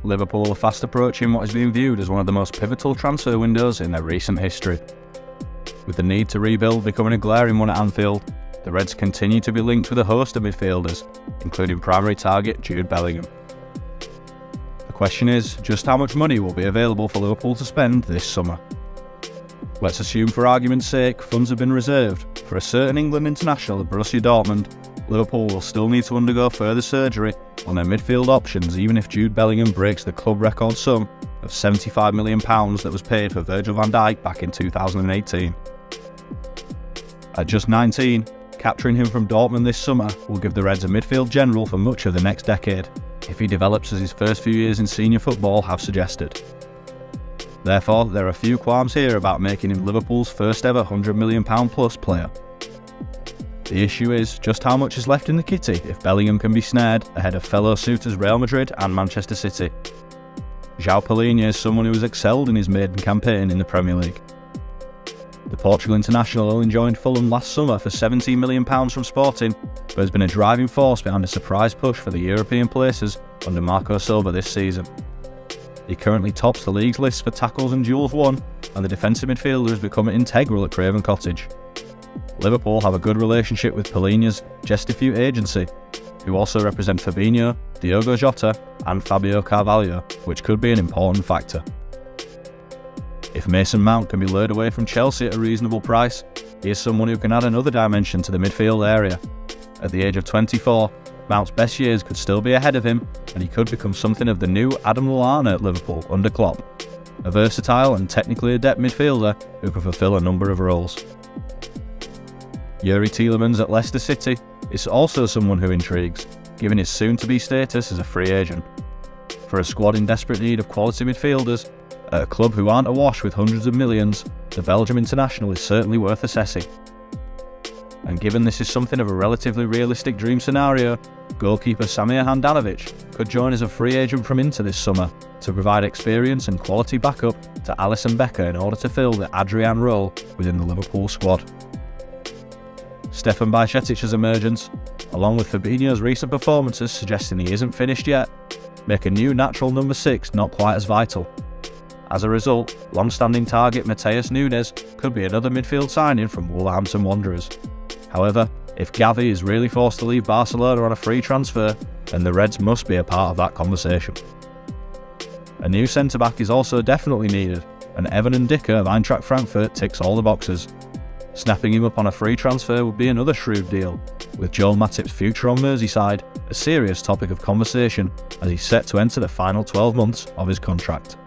Liverpool are fast approaching what is being viewed as one of the most pivotal transfer windows in their recent history. With the need to rebuild becoming a glaring one at Anfield, the Reds continue to be linked with a host of midfielders, including primary target Jude Bellingham. The question is, just how much money will be available for Liverpool to spend this summer? Let's assume for argument's sake funds have been reserved for a certain England international at Borussia Dortmund. Liverpool will still need to undergo further surgery on their midfield options even if Jude Bellingham breaks the club record sum of £75 million that was paid for Virgil van Dijk back in 2018. At just 19, capturing him from Dortmund this summer will give the Reds a midfield general for much of the next decade, if he develops as his first few years in senior football have suggested. Therefore, there are few qualms here about making him Liverpool's first ever £100 million plus player. The issue is just how much is left in the kitty if Bellingham can be snared ahead of fellow suitors Real Madrid and Manchester City. João Palhinha is someone who has excelled in his maiden campaign in the Premier League. The Portugal international only joined Fulham last summer for £17 million from Sporting, but has been a driving force behind a surprise push for the European places under Marco Silva this season. He currently tops the league's list for tackles and duels won, and the defensive midfielder has become integral at Craven Cottage. Liverpool have a good relationship with Palhinha's Gestifute agency, who also represent Fabinho, Diogo Jota and Fabio Carvalho, which could be an important factor. If Mason Mount can be lured away from Chelsea at a reasonable price, he is someone who can add another dimension to the midfield area. At the age of 24, Mount's best years could still be ahead of him, and he could become something of the new Adam Lallana at Liverpool under Klopp, a versatile and technically adept midfielder who can fulfil a number of roles. Yuri Tielemans at Leicester City is also someone who intrigues, given his soon-to-be status as a free agent. For a squad in desperate need of quality midfielders, at a club who aren't awash with hundreds of millions, the Belgium international is certainly worth assessing. And given this is something of a relatively realistic dream scenario, goalkeeper Samir Handanovic could join as a free agent from Inter this summer to provide experience and quality backup to Alisson Becker in order to fill the Adrian role within the Liverpool squad. Stefan Bajcetic's emergence, along with Fabinho's recent performances suggesting he isn't finished yet, make a new natural number 6 not quite as vital. As a result, long-standing target Matheus Nunes could be another midfield signing from Wolverhampton Wanderers. However, if Gavi is really forced to leave Barcelona on a free transfer, then the Reds must be a part of that conversation. A new centre-back is also definitely needed, and Evan Ndicka of Eintracht Frankfurt ticks all the boxes. Snapping him up on a free transfer would be another shrewd deal, with Joel Matip's future on Merseyside a serious topic of conversation as he's set to enter the final 12 months of his contract.